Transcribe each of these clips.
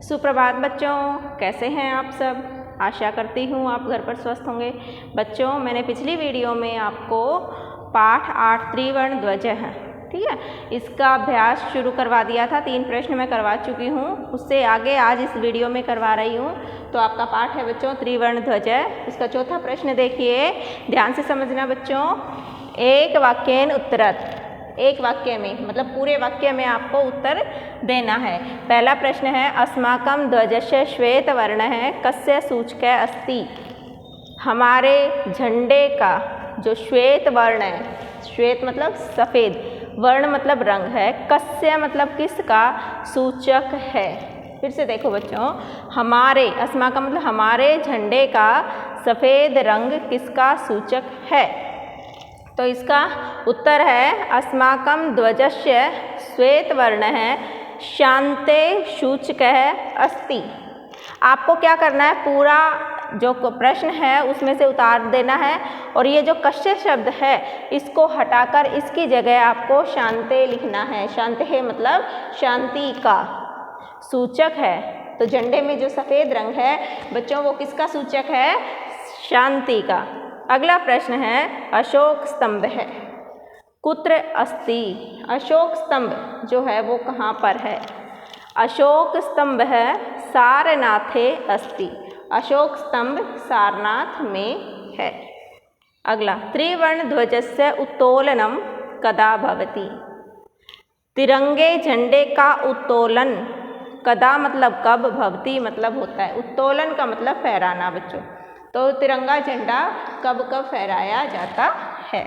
सुप्रभात बच्चों, कैसे हैं आप सब। आशा करती हूँ आप घर पर स्वस्थ होंगे। बच्चों, मैंने पिछली वीडियो में आपको पाठ 8 त्रिवर्ण ध्वज है, ठीक है, इसका अभ्यास शुरू करवा दिया था। 3 प्रश्न मैं करवा चुकी हूँ। उससे आगे आज इस वीडियो में करवा रही हूँ। तो आपका पाठ है बच्चों त्रिवर्ण ध्वज है। इसका चौथा प्रश्न देखिए, ध्यान से समझना बच्चों। एक वाक्येन उत्तरत्, एक वाक्य में मतलब पूरे वाक्य में आपको उत्तर देना है। पहला प्रश्न है, अस्माकं ध्वजस्य श्वेत वर्ण है कस्य सूचकः अस्ति। हमारे झंडे का जो श्वेत वर्ण है, श्वेत मतलब सफ़ेद, वर्ण मतलब रंग है, कस्य मतलब किसका सूचक है। फिर से देखो बच्चों, हमारे, अस्माकं मतलब हमारे झंडे का सफ़ेद रंग किसका सूचक है। तो इसका उत्तर है अस्माकं ध्वजस्य श्वेत वर्ण है शान्ते सूचकः अस्ति। आपको क्या करना है, पूरा जो प्रश्न है उसमें से उतार देना है और ये जो कस्य शब्द है इसको हटाकर इसकी जगह आपको शान्ते लिखना है। शान्ते मतलब शांति का सूचक है। तो झंडे में जो सफ़ेद रंग है बच्चों वो किसका सूचक है, शांति का। अगला प्रश्न है, अशोक स्तंभ है कुत्र अस्ति। अशोक स्तंभ जो है वो कहाँ पर है। अशोक स्तंभ है सारनाथे अस्ति। अशोक स्तंभ सारनाथ में है। अगला, त्रिवर्ण ध्वजस्य उत्तोलनं कदा भवति। तिरंगे झंडे का उत्तोलन कदा मतलब कब, भवति मतलब होता है। उत्तोलन का मतलब फहराना बच्चों। तो तिरंगा झंडा कब कब फहराया जाता है।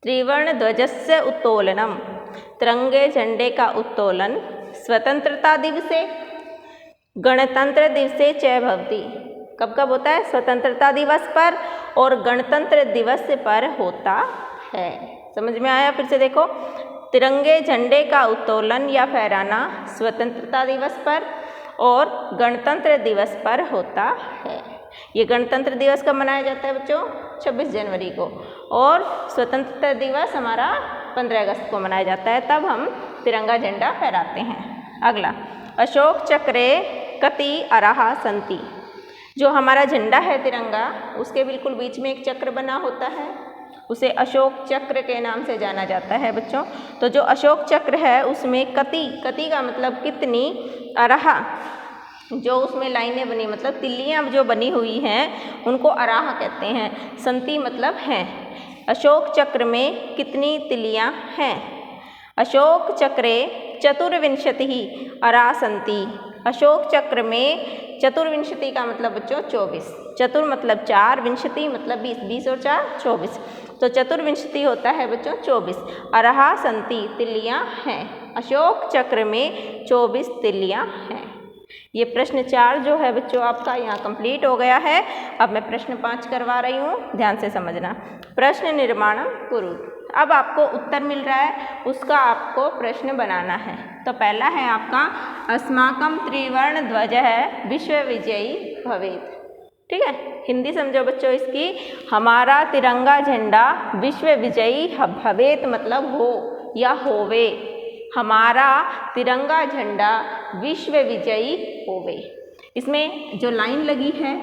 त्रिवर्ण ध्वजस्य उत्तोलनम, तिरंगे झंडे का उत्तोलन स्वतंत्रता दिवसे गणतंत्र दिवसे च भवति। कब कब होता है, स्वतंत्रता दिवस पर और गणतंत्र दिवस पर होता है। समझ में आया। फिर से देखो, तिरंगे झंडे का उत्तोलन या फहराना स्वतंत्रता दिवस पर और गणतंत्र दिवस पर होता है। ये गणतंत्र दिवस कब मनाया जाता है बच्चों, 26 जनवरी को, और स्वतंत्रता दिवस हमारा 15 अगस्त को मनाया जाता है। तब हम तिरंगा झंडा फहराते हैं। अगला, अशोक चक्रे कति अराहा सन्ति। जो हमारा झंडा है तिरंगा, उसके बिल्कुल बीच में एक चक्र बना होता है, उसे अशोक चक्र के नाम से जाना जाता है बच्चों। तो जो अशोक चक्र है उसमें कति, कति का मतलब कितनी, अराहा जो उसमें लाइनें बनी मतलब तिल्लियाँ जो बनी हुई हैं उनको अराह कहते हैं। संति मतलब हैं। अशोक चक्र में कितनी तिल्लियाँ हैं। अशोक चक्रे चतुर्विंशतिः अराः सन्ति। अशोक चक्र में चतुर्विंशति का मतलब बच्चों 24। चतुर मतलब 4, विंशति मतलब 20, 20 और 4 24। तो चतुर्विंशति होता है बच्चों 24। अराः सन्ति तिल्लियाँ हैं। अशोक चक्र में 24 तिल्लियाँ हैं। ये प्रश्न 4 जो है बच्चों आपका यहाँ कंप्लीट हो गया है। अब मैं प्रश्न 5 करवा रही हूँ, ध्यान से समझना। प्रश्न निर्माणम कुरु। अब आपको उत्तर मिल रहा है, उसका आपको प्रश्न बनाना है। तो पहला है आपका, अस्माकं त्रिवर्ण ध्वज है विश्व विजयी भवेत्। ठीक है, हिंदी समझो बच्चों इसकी। हमारा तिरंगा झंडा विश्व विजयी भवेत् मतलब हो या होवे। हमारा तिरंगा झंडा विश्व विजयी होवे। इसमें जो लाइन लगी है,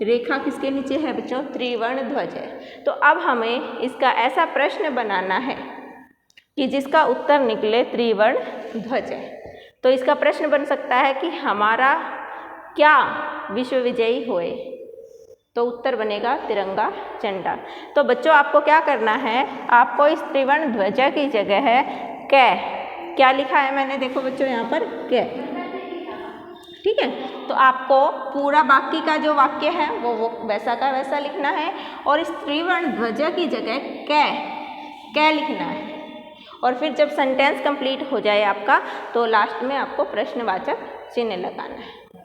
रेखा किसके नीचे है बच्चों, त्रिवर्ण ध्वज है। तो अब हमें इसका ऐसा प्रश्न बनाना है कि जिसका उत्तर निकले त्रिवर्ण ध्वज है। तो इसका प्रश्न बन सकता है कि हमारा क्या विश्व विजयी होए। तो उत्तर बनेगा तिरंगा झंडा। तो बच्चों आपको क्या करना है, आपको इस त्रिवर्ण ध्वज की जगह है कै, क्या लिखा है मैंने, देखो बच्चों यहाँ पर कै। ठीक है, तो आपको पूरा बाकी का जो वाक्य है वो वैसा का वैसा लिखना है और इस त्रिवर्ण ध्वज की जगह कै लिखना है। और फिर जब सेंटेंस कंप्लीट हो जाए आपका तो लास्ट में आपको प्रश्नवाचक चिन्ह लगाना है।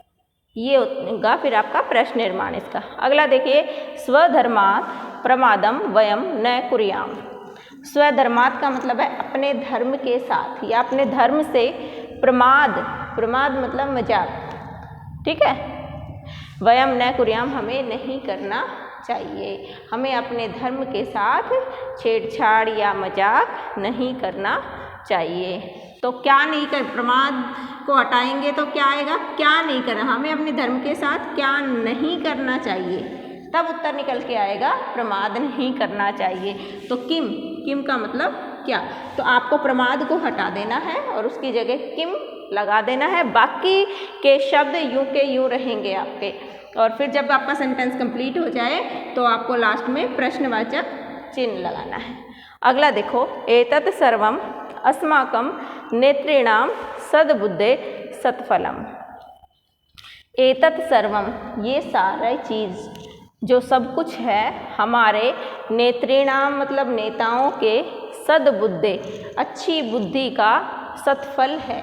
ये होगा फिर आपका प्रश्न निर्माण इसका। अगला देखिए, स्वधर्मात् प्रमादम वयम न कुर्याम। स्वधर्मात् का मतलब है अपने धर्म के साथ या अपने धर्म से प्रमाद, प्रमाद मतलब मजाक। ठीक है, वयम न कुर्याम हमें नहीं करना चाहिए। हमें अपने धर्म के साथ छेड़छाड़ या मजाक नहीं करना चाहिए। तो क्या नहीं कर, प्रमाद को हटाएंगे तो क्या आएगा, क्या नहीं करना, हमें अपने धर्म के साथ क्या नहीं करना चाहिए, तब उत्तर निकल के आएगा प्रमाद नहीं करना चाहिए। तो किम, किम का मतलब क्या, तो आपको प्रमाद को हटा देना है और उसकी जगह किम लगा देना है। बाकी के शब्द यूं के यूं रहेंगे आपके। और फिर जब आपका सेंटेंस कंप्लीट हो जाए तो आपको लास्ट में प्रश्नवाचक चिन्ह लगाना है। अगला देखो, एतत् सर्वम अस्माकं नेतॄणां सद्बुद्धे सत्फलम। एतत् सर्वम, ये सारा चीज़ जो सब कुछ है हमारे नेतॄणाम मतलब नेताओं के, सद्बुद्धे अच्छी बुद्धि का सत्फल है।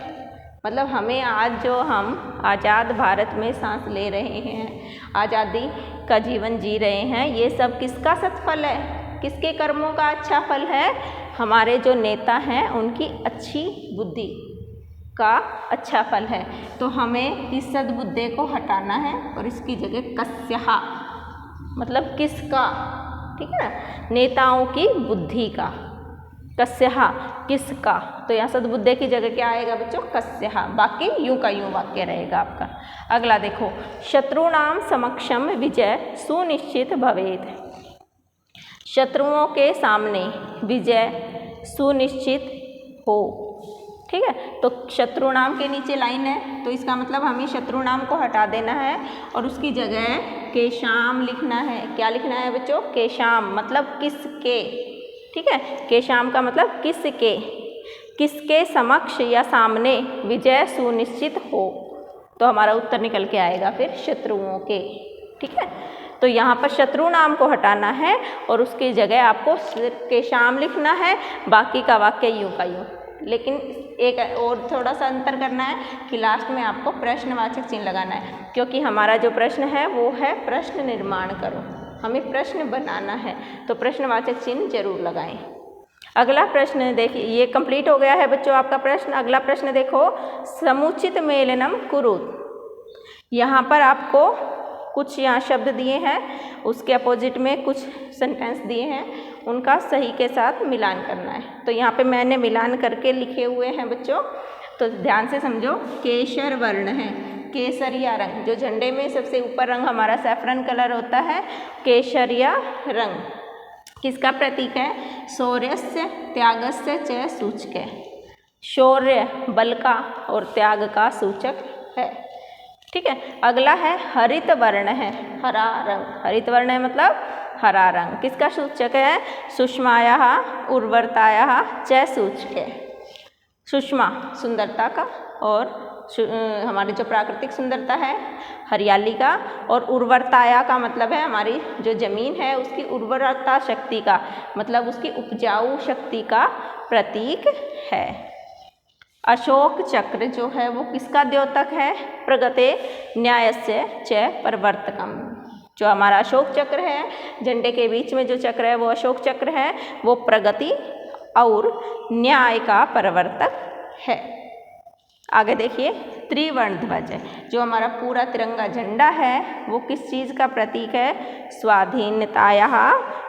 मतलब हमें आज जो हम आज़ाद भारत में सांस ले रहे हैं, आज़ादी का जीवन जी रहे हैं, ये सब किसका सत्फल है, किसके कर्मों का अच्छा फल है, हमारे जो नेता हैं उनकी अच्छी बुद्धि का अच्छा फल है। तो हमें इस सद्बुद्धे को हटाना है और इसकी जगह कस्यः मतलब किसका, ठीक है ना, नेताओं की बुद्धि का, कस्यः किसका, तो यहाँ सद्बुद्धे की जगह क्या आएगा बच्चों, कस्यः, बाकी यूं का यूं वाक्य रहेगा आपका। अगला देखो, शत्रुणाम समक्षम विजय सुनिश्चित भवेत्। शत्रुओं के सामने विजय सुनिश्चित हो, ठीक है। तो शत्रुनाम के नीचे लाइन है, तो इसका मतलब हमें शत्रुनाम को हटा देना है और उसकी जगह केशाम लिखना है। क्या लिखना है बच्चों, केशाम मतलब किसके, ठीक है। केशाम का मतलब किसके, किसके समक्ष या सामने विजय सुनिश्चित हो, तो हमारा उत्तर निकल के आएगा फिर शत्रुओं के, ठीक है। तो यहाँ पर शत्रु नाम को हटाना है और उसकी जगह आपको सिर्फ केशाम लिखना है, बाकी का वाक्य यूं का यूं। लेकिन एक और थोड़ा सा अंतर करना है कि लास्ट में आपको प्रश्नवाचक चिन्ह लगाना है, क्योंकि हमारा जो प्रश्न है वो है प्रश्न निर्माण करो, हमें प्रश्न बनाना है, तो प्रश्नवाचक चिन्ह जरूर लगाएं। अगला प्रश्न देखिए, ये कंप्लीट हो गया है बच्चों आपका प्रश्न। अगला प्रश्न देखो, समुचित मेलनम कुरुत। यहाँ पर आपको कुछ यहाँ शब्द दिए हैं, उसके अपोजिट में कुछ सेंटेंस दिए हैं, उनका सही के साथ मिलान करना है। तो यहाँ पे मैंने मिलान करके लिखे हुए हैं बच्चों, तो ध्यान से समझो। केसर वर्ण है, केसरिया रंग, जो झंडे में सबसे ऊपर रंग हमारा सैफरन कलर होता है, केसरिया रंग किसका प्रतीक है, शौर्यस्य त्यागस्य च सूचक। शौर्य बल का और त्याग का सूचक है, ठीक है। अगला है हरित वर्ण है, हरा रंग, हरित वर्ण है मतलब हरा रंग, किसका सूचक है, सुषमायाः उर्वरतायाः च सूचक। सुषमा सुंदरता का और हमारी जो प्राकृतिक सुंदरता है हरियाली का, और उर्वरताया का मतलब है हमारी जो ज़मीन है उसकी उर्वरता शक्ति का, मतलब उसकी उपजाऊ शक्ति का प्रतीक है। अशोक चक्र जो है वो किसका द्योतक है, प्रगते न्यायस्य च प्रवर्तकम। जो हमारा अशोक चक्र है, झंडे के बीच में जो चक्र है वो अशोक चक्र है, वो प्रगति और न्याय का प्रवर्तक है। आगे देखिए, त्रिवर्ण ध्वज, जो हमारा पूरा तिरंगा झंडा है वो किस चीज़ का प्रतीक है, स्वाधीनतायाः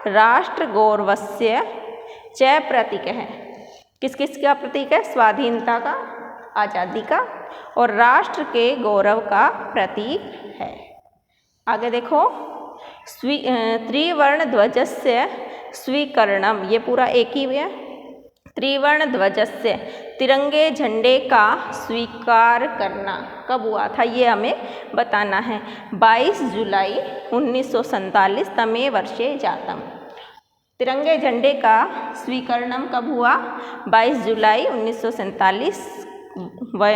राष्ट्र गौरवस्य च प्रतीक है। किस किस का प्रतीक है, स्वाधीनता का, आज़ादी का और राष्ट्र के गौरव का प्रतीक है। आगे देखो, त्रिवर्ण ध्वजस्य स्वीकरणम, ये पूरा एक ही है। त्रिवर्ण ध्वजस्य, तिरंगे झंडे का स्वीकार करना कब हुआ था ये हमें बताना है। 22 जुलाई 1947 तमे वर्षे जातम। तिरंगे झंडे का स्वीकरणम कब हुआ, 22 जुलाई 1947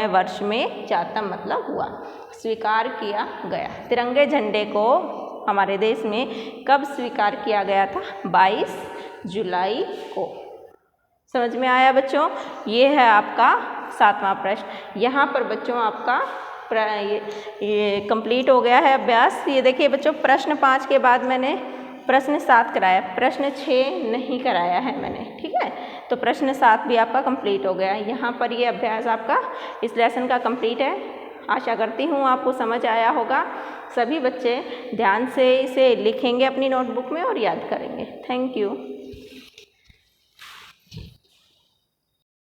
वर्ष में जातम मतलब हुआ, स्वीकार किया गया। तिरंगे झंडे को हमारे देश में कब स्वीकार किया गया था, 22 जुलाई को। समझ में आया बच्चों, ये है आपका 7वां प्रश्न। यहाँ पर बच्चों आपका ये कंप्लीट हो गया है अभ्यास। ये देखिए बच्चों, प्रश्न 5 के बाद मैंने प्रश्न 7 कराया, प्रश्न 6 नहीं कराया है मैंने, ठीक है। तो प्रश्न 7 भी आपका कंप्लीट हो गया है। यहाँ पर ये अभ्यास आपका इस लेसन का कंप्लीट है। आशा करती हूँ आपको समझ आया होगा। सभी बच्चे ध्यान से इसे लिखेंगे अपनी नोटबुक में और याद करेंगे। Thank you.